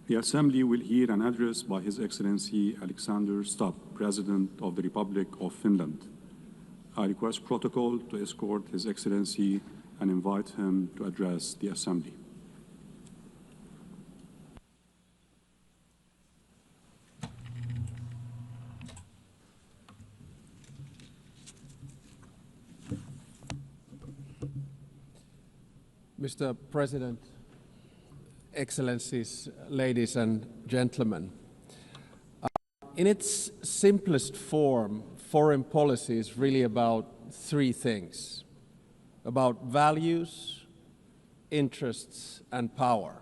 The Assembly will hear an address by His Excellency Alexander Stubb, President of the Republic of Finland. I request protocol to escort His Excellency and invite him to address the Assembly. Mr. President, Excellencies, ladies and gentlemen, in its simplest form, foreign policy is really about three things: about values, interests, and power.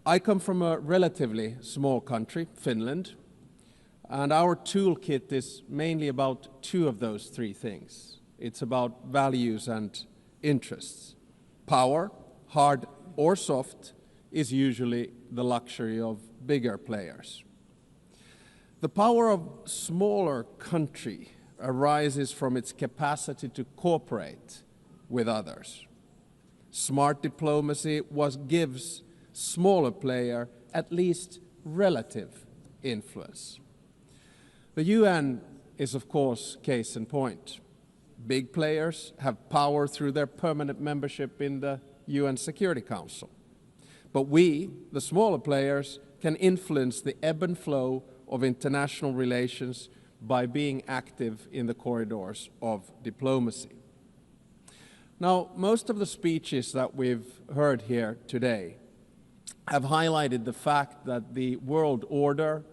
I come from a relatively small country, Finland, and our toolkit is mainly about two of those three things. It's about values and interests. Power, hard or soft, is usually the luxury of bigger players. The power of smaller country arises from its capacity to cooperate with others. Smart diplomacy gives smaller player at least relative influence. The UN is, of course, case in point. Big players have power through their permanent membership in the UN Security Council. But we, the smaller players, can influence the ebb and flow of international relations by being active in the corridors of diplomacy. Now, most of the speeches that we've heard here today have highlighted the fact that the world order,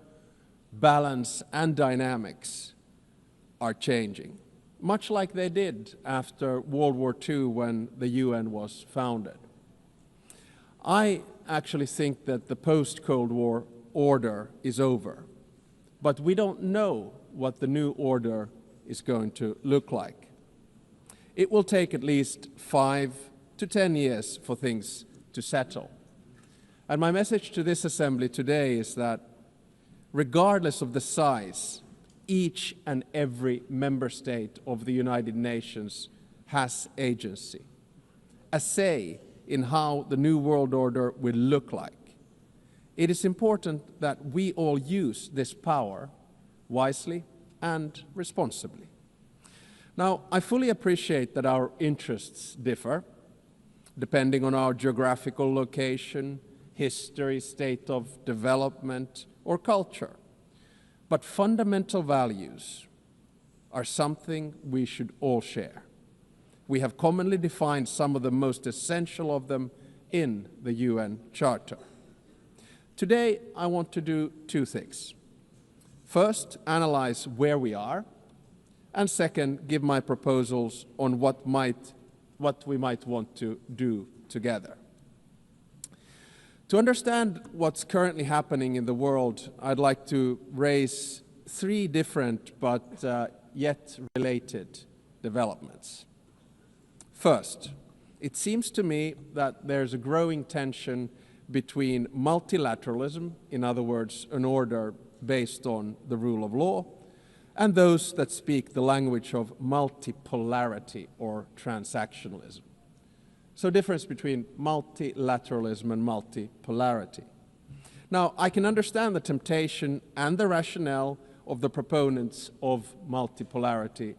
balance, and dynamics are changing, much like they did after World War II when the UN was founded. I actually think that the post-Cold War order is over, but we don't know what the new order is going to look like. It will take at least 5 to 10 years for things to settle. And my message to this Assembly today is that regardless of the size, each and every member state of the United Nations has agency, a say in how the new world order will look like. It is important that we all use this power wisely and responsibly. Now, I fully appreciate that our interests differ, depending on our geographical location, history, state of development, or culture. But fundamental values are something we should all share. We have commonly defined some of the most essential of them in the UN Charter. Today, I want to do two things. First, analyze where we are, and second, give my proposals on what we might want to do together. To understand what's currently happening in the world, I'd like to raise three different but yet related developments. First, it seems to me that there's a growing tension between multilateralism, in other words, an order based on the rule of law, and those that speak the language of multipolarity or transactionalism. So difference between multilateralism and multipolarity. Now, I can understand the temptation and the rationale of the proponents of multipolarity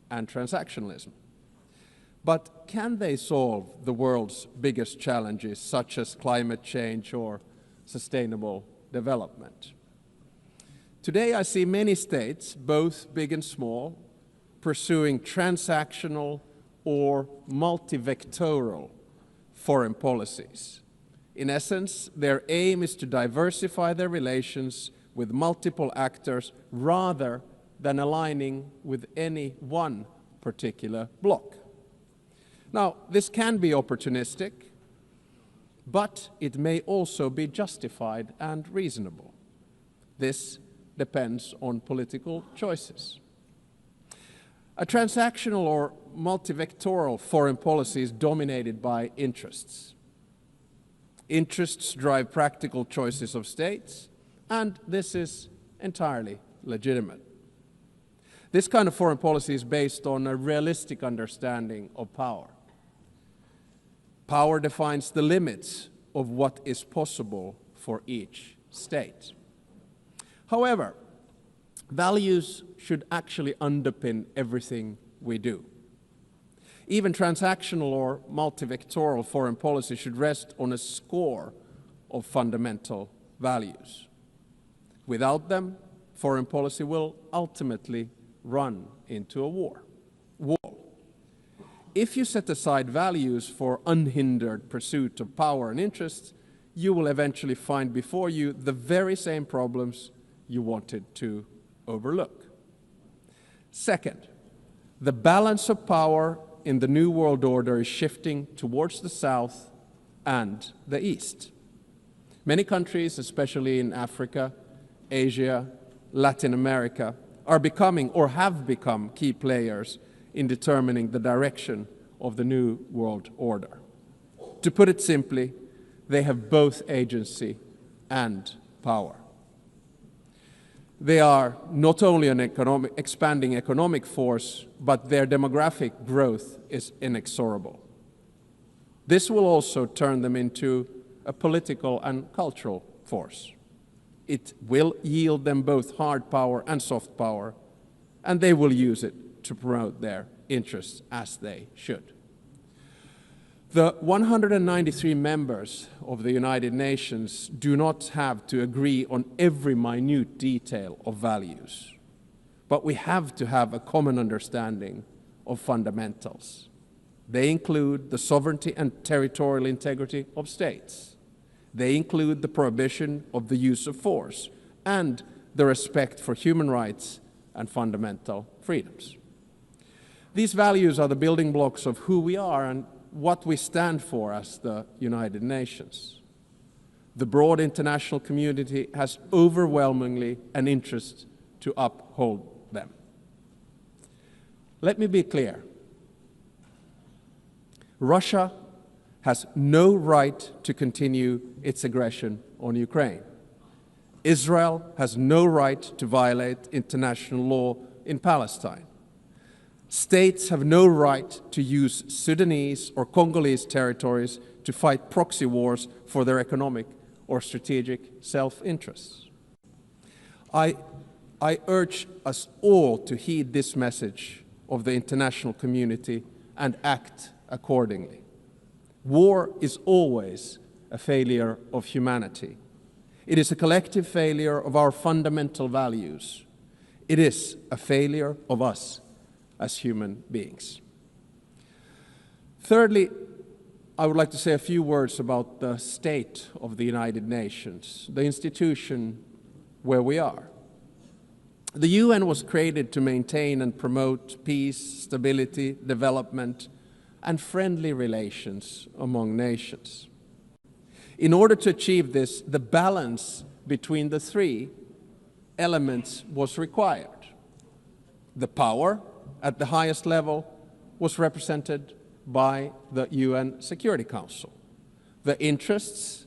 and transactionalism. But can they solve the world's biggest challenges, such as climate change or sustainable development? Today, I see many states, both big and small, pursuing transactional or multivectoral foreign policies. In essence, their aim is to diversify their relations with multiple actors rather than aligning with any one particular bloc. Now, this can be opportunistic, but it may also be justified and reasonable. This depends on political choices. A transactional or multivectoral foreign policy is dominated by interests. Interests drive practical choices of states, and this is entirely legitimate. This kind of foreign policy is based on a realistic understanding of power. Power defines the limits of what is possible for each state. However, values should actually underpin everything we do. Even transactional or multivectoral foreign policy should rest on a score of fundamental values. Without them, foreign policy will ultimately run into a wall. If you set aside values for unhindered pursuit of power and interests, you will eventually find before you the very same problems you wanted to overlook. Second, the balance of power in the New World Order is shifting towards the South and the East. Many countries, especially in Africa, Asia, Latin America, are becoming or have become key players in determining the direction of the New World Order. To put it simply, they have both agency and power. They are not only an expanding economic force, but their demographic growth is inexorable. This will also turn them into a political and cultural force. It will yield them both hard power and soft power, and they will use it to promote their interests as they should. The 193 members of the United Nations do not have to agree on every minute detail of values, but we have to have a common understanding of fundamentals. They include the sovereignty and territorial integrity of states. They include the prohibition of the use of force and the respect for human rights and fundamental freedoms. These values are the building blocks of who we are and what we stand for as the United Nations. The broad international community has overwhelmingly an interest to uphold them. Let me be clear. Russia has no right to continue its aggression on Ukraine. Israel has no right to violate international law in Palestine. States have no right to use Sudanese or Congolese territories to fight proxy wars for their economic or strategic self-interests. I urge us all to heed this message of the international community and act accordingly. War is always a failure of humanity. It is a collective failure of our fundamental values. It is a failure of us as human beings. Thirdly, I would like to say a few words about the state of the United Nations, the institution where we are. The UN was created to maintain and promote peace, stability, development, and friendly relations among nations. In order to achieve this, the balance between the three elements was required. The power at the highest level was represented by the UN Security Council. The interests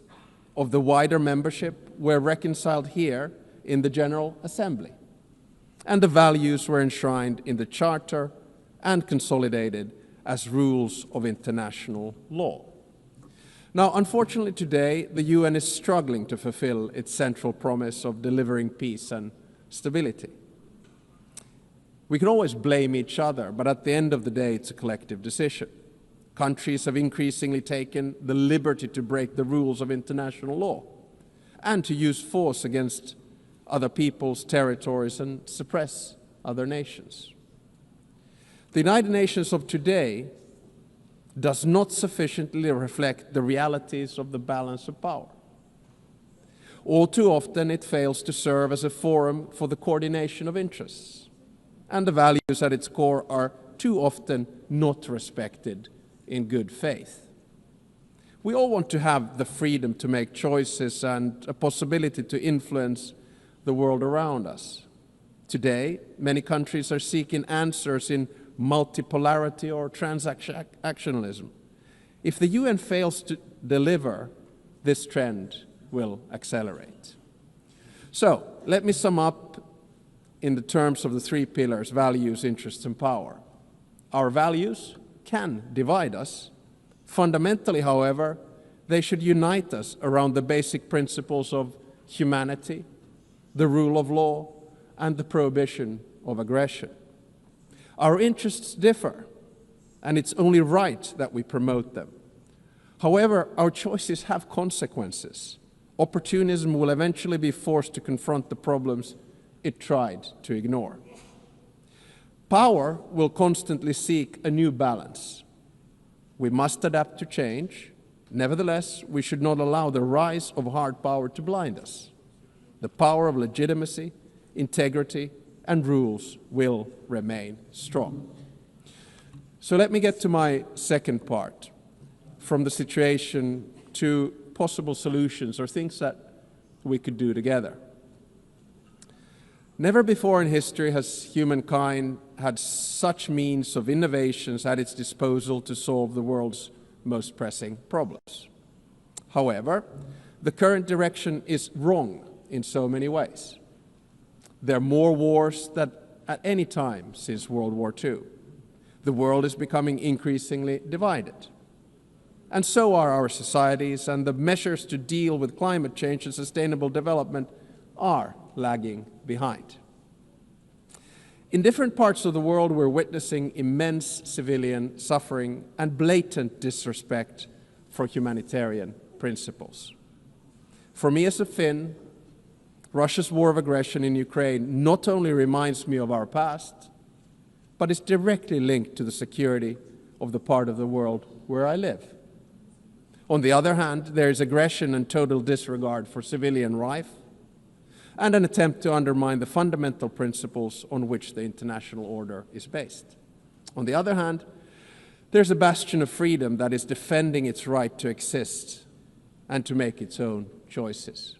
of the wider membership were reconciled here in the General Assembly, and the values were enshrined in the Charter and consolidated as rules of international law. Now, unfortunately today, the UN is struggling to fulfill its central promise of delivering peace and stability. We can always blame each other, but at the end of the day, it's a collective decision. Countries have increasingly taken the liberty to break the rules of international law and to use force against other people's territories and suppress other nations. The United Nations of today does not sufficiently reflect the realities of the balance of power. All too often, it fails to serve as a forum for the coordination of interests, and the values at its core are too often not respected in good faith. We all want to have the freedom to make choices and a possibility to influence the world around us. Today, many countries are seeking answers in multipolarity or transactionalism. If the UN fails to deliver, this trend will accelerate. So, let me sum up in the terms of the three pillars: values, interests, and power. Our values can divide us. Fundamentally, however, They should unite us around the basic principles of humanity, the rule of law, and the prohibition of aggression. Our interests differ, and it's only right that we promote them. However, our choices have consequences. Opportunism will eventually be forced to confront the problems it tried to ignore. Power will constantly seek a new balance. We must adapt to change. Nevertheless, we should not allow the rise of hard power to blind us. The power of legitimacy, integrity, and rules will remain strong. So let me get to my second part, from the situation to possible solutions or things that we could do together. Never before in history has humankind had such means of innovations at its disposal to solve the world's most pressing problems. However, the current direction is wrong in so many ways. There are more wars than at any time since World War II. The world is becoming increasingly divided. And so are our societies, and the measures to deal with climate change and sustainable development are lagging behind. In different parts of the world, we're witnessing immense civilian suffering and blatant disrespect for humanitarian principles. For me as a Finn, Russia's war of aggression in Ukraine not only reminds me of our past, but is directly linked to the security of the part of the world where I live. On the other hand, there is aggression and total disregard for civilian life, and an attempt to undermine the fundamental principles on which the international order is based. On the other hand, there's a bastion of freedom that is defending its right to exist and to make its own choices.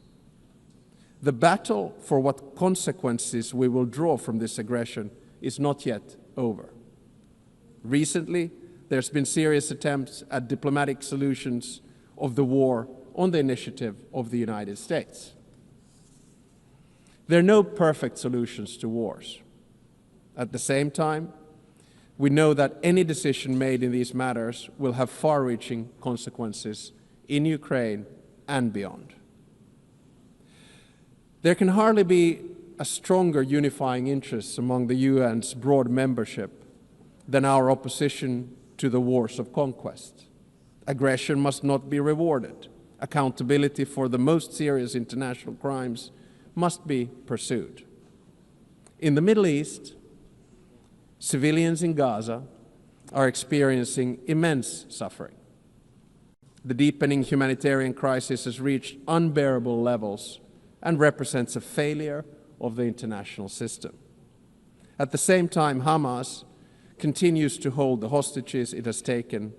The battle for what consequences we will draw from this aggression is not yet over. Recently, there's been serious attempts at diplomatic solutions of the war on the initiative of the United States. There are no perfect solutions to wars. At the same time, we know that any decision made in these matters will have far-reaching consequences in Ukraine and beyond. There can hardly be a stronger unifying interest among the UN's broad membership than our opposition to the wars of conquest. Aggression must not be rewarded. Accountability for the most serious international crimes must be pursued. In the Middle East, civilians in Gaza are experiencing immense suffering. The deepening humanitarian crisis has reached unbearable levels and represents a failure of the international system. At the same time, Hamas continues to hold the hostages it has taken,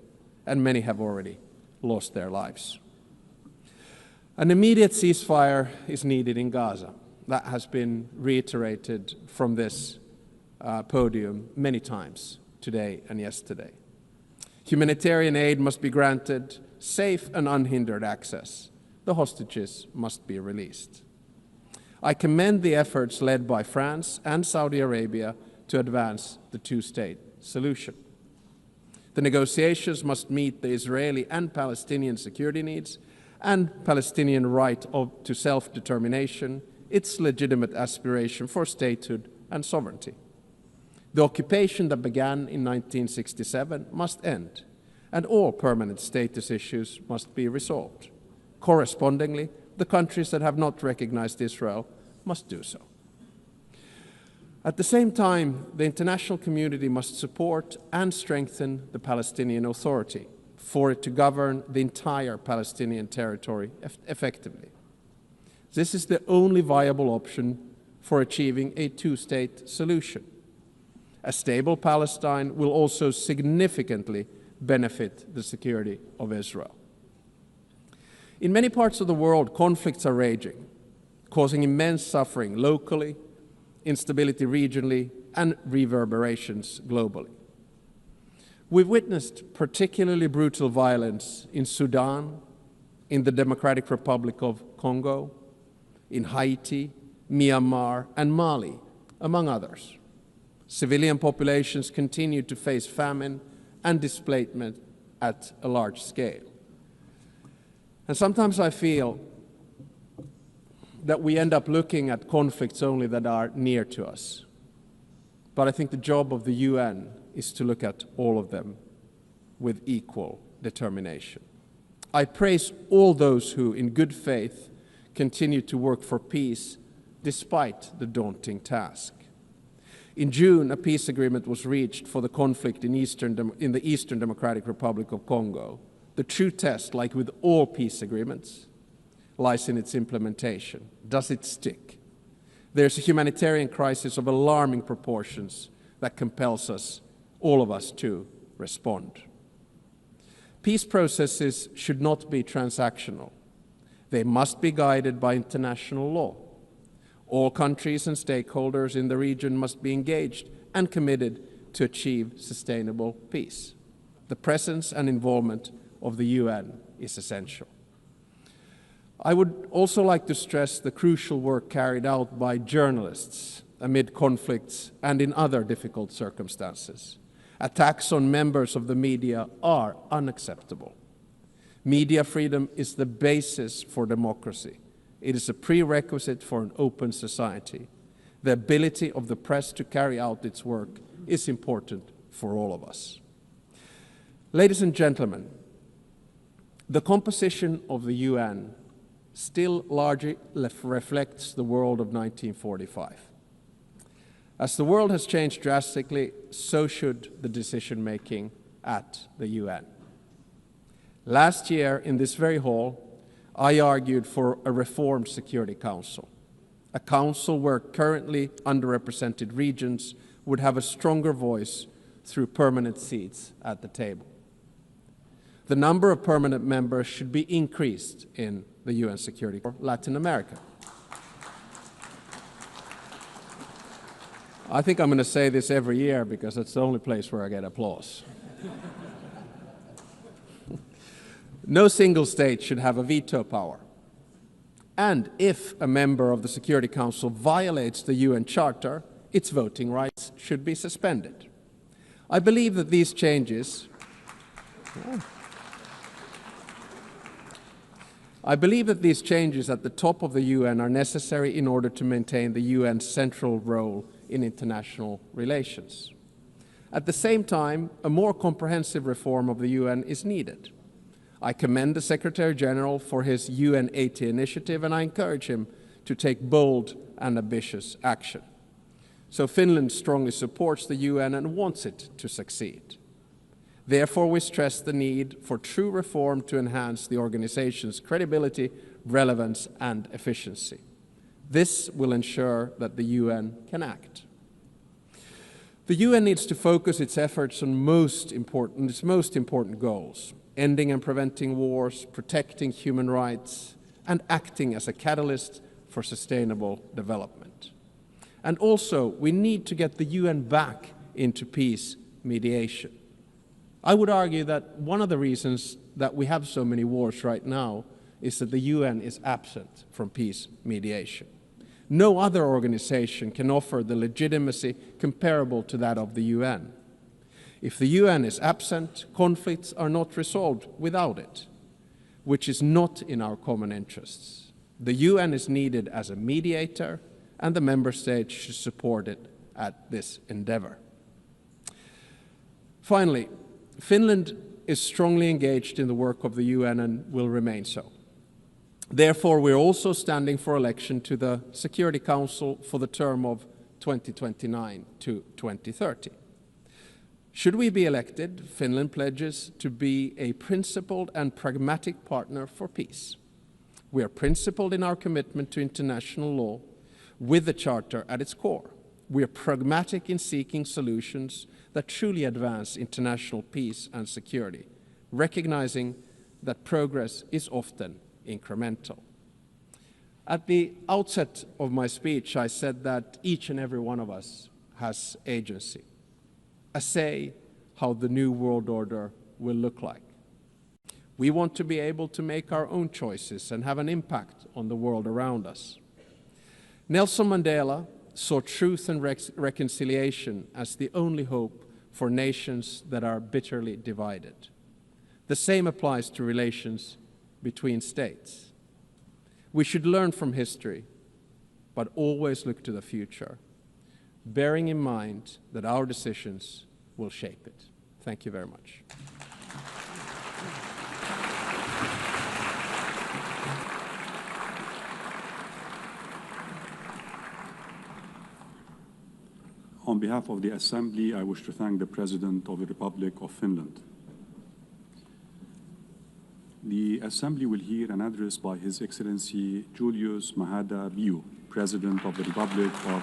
and many have already lost their lives. An immediate ceasefire is needed in Gaza. That has been reiterated from this podium many times today and yesterday. Humanitarian aid must be granted safe and unhindered access. The hostages must be released. I commend the efforts led by France and Saudi Arabia to advance the two-state solution. The negotiations must meet the Israeli and Palestinian security needs and Palestinian right to self-determination, its legitimate aspiration for statehood and sovereignty. The occupation that began in 1967 must end, and all permanent status issues must be resolved. Correspondingly, the countries that have not recognized Israel must do so. At the same time, the international community must support and strengthen the Palestinian Authority for it to govern the entire Palestinian territory effectively. This is the only viable option for achieving a two-state solution. A stable Palestine will also significantly benefit the security of Israel. In many parts of the world, conflicts are raging, causing immense suffering locally, instability regionally, and reverberations globally. We've witnessed particularly brutal violence in Sudan, in the Democratic Republic of Congo, in Haiti, Myanmar, and Mali, among others. Civilian populations continue to face famine and displacement at a large scale. And sometimes I feel that we end up looking at conflicts only that are near to us. But I think the job of the UN is to look at all of them with equal determination. I praise all those who, in good faith, continue to work for peace despite the daunting task. In June, a peace agreement was reached for the conflict in the Eastern Democratic Republic of Congo. The true test, like with all peace agreements, lies in its implementation. Does it stick? There's a humanitarian crisis of alarming proportions that compels us, all of us, to respond. Peace processes should not be transactional. They must be guided by international law. All countries and stakeholders in the region must be engaged and committed to achieve sustainable peace. The presence and involvement of the UN is essential. I would also like to stress the crucial work carried out by journalists amid conflicts and in other difficult circumstances. Attacks on members of the media are unacceptable. Media freedom is the basis for democracy. It is a prerequisite for an open society. The ability of the press to carry out its work is important for all of us. Ladies and gentlemen, the composition of the UN still largely reflects the world of 1945. As the world has changed drastically, so should the decision-making at the UN. Last year, in this very hall, I argued for a reformed Security Council, a council where currently underrepresented regions would have a stronger voice through permanent seats at the table. The number of permanent members should be increased in the UN Security Council for Latin America. I think I'm going to say this every year because it's the only place where I get applause. No single state should have a veto power. And if a member of the Security Council violates the UN Charter, its voting rights should be suspended. I believe that these changes at the top of the UN are necessary in order to maintain the UN's central role in international relations. At the same time, a more comprehensive reform of the UN is needed. I commend the Secretary General for his UN 80 initiative, and I encourage him to take bold and ambitious action. So Finland strongly supports the UN and wants it to succeed. Therefore, we stress the need for true reform to enhance the organization's credibility, relevance, and efficiency. This will ensure that the UN can act. The UN needs to focus its efforts on its most important goals: ending and preventing wars, protecting human rights, and acting as a catalyst for sustainable development. And also, we need to get the UN back into peace mediation. I would argue that one of the reasons that we have so many wars right now is that the UN is absent from peace mediation. No other organization can offer the legitimacy comparable to that of the UN. If the UN is absent, conflicts are not resolved without it, which is not in our common interests. The UN is needed as a mediator, and the member states should support it at this endeavor. Finally, Finland is strongly engaged in the work of the UN and will remain so. Therefore, we're also standing for election to the Security Council for the term of 2029 to 2030. Should we be elected, Finland pledges to be a principled and pragmatic partner for peace. We are principled in our commitment to international law with the Charter at its core. We are pragmatic in seeking solutions that truly advance international peace and security, recognizing that progress is often incremental. At the outset of my speech, I said that each and every one of us has agency, a say how the new world order will look like. We want to be able to make our own choices and have an impact on the world around us. Nelson Mandela saw truth and reconciliation as the only hope for nations that are bitterly divided. The same applies to relations between states. We should learn from history, but always look to the future, bearing in mind that our decisions will shape it. Thank you very much. On behalf of the Assembly, I wish to thank the President of the Republic of Finland. The Assembly will hear an address by His Excellency Julius Mahada Biu, President of the Republic of